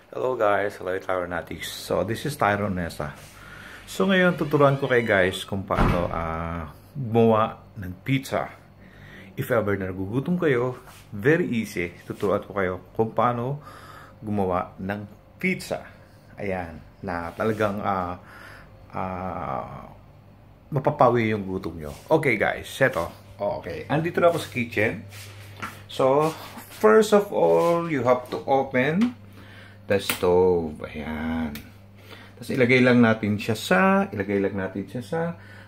Hello guys, hello Tyronetics. So this is Tyron Nessa. So ngayon tuturuan ko kay guys kung paano gumawa ng pizza. If ever na nagugutom kayo, very easy. Tuturuan ko kayo kung paano gumawa ng pizza. Ayan, na talagang mapapawi yung gutom nyo. Okay guys, seto. Okay, andito na ako sa kitchen. So first of all, you have to open the stove. Ayan. Tapos ilagay lang natin siya sa,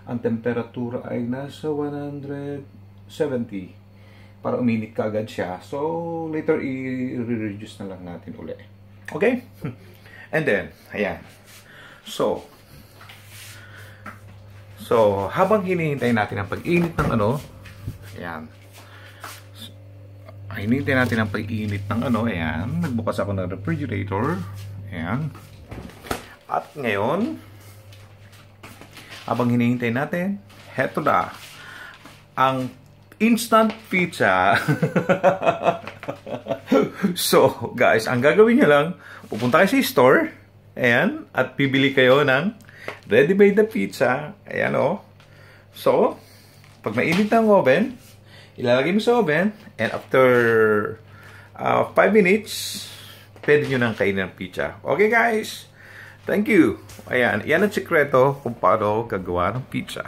ang temperatura ay nasa 170 para uminit ka agad siya. So, later i-reduce na lang natin ulit. Okay? And then, ayan. So, habang hinihintay natin ang pag-init ng ayan. Hinihintay natin ang pag-init ng ayan. Nagbukas ako ng refrigerator. Ayan. At ngayon, habang hinihintay natin, heto na ang instant pizza. So, guys, ang gagawin nyo lang, pupunta kayo sa store, ayan, at bibili kayo ng ready-made na pizza. Ayan, So, pag mainit ng oven, ilalagay mo sa oven, and after 5 minutes, pwede nyo nang kainin ng pizza. Okay guys? Thank you. Ayan, yan ang sikreto kung paano gagawa ng pizza.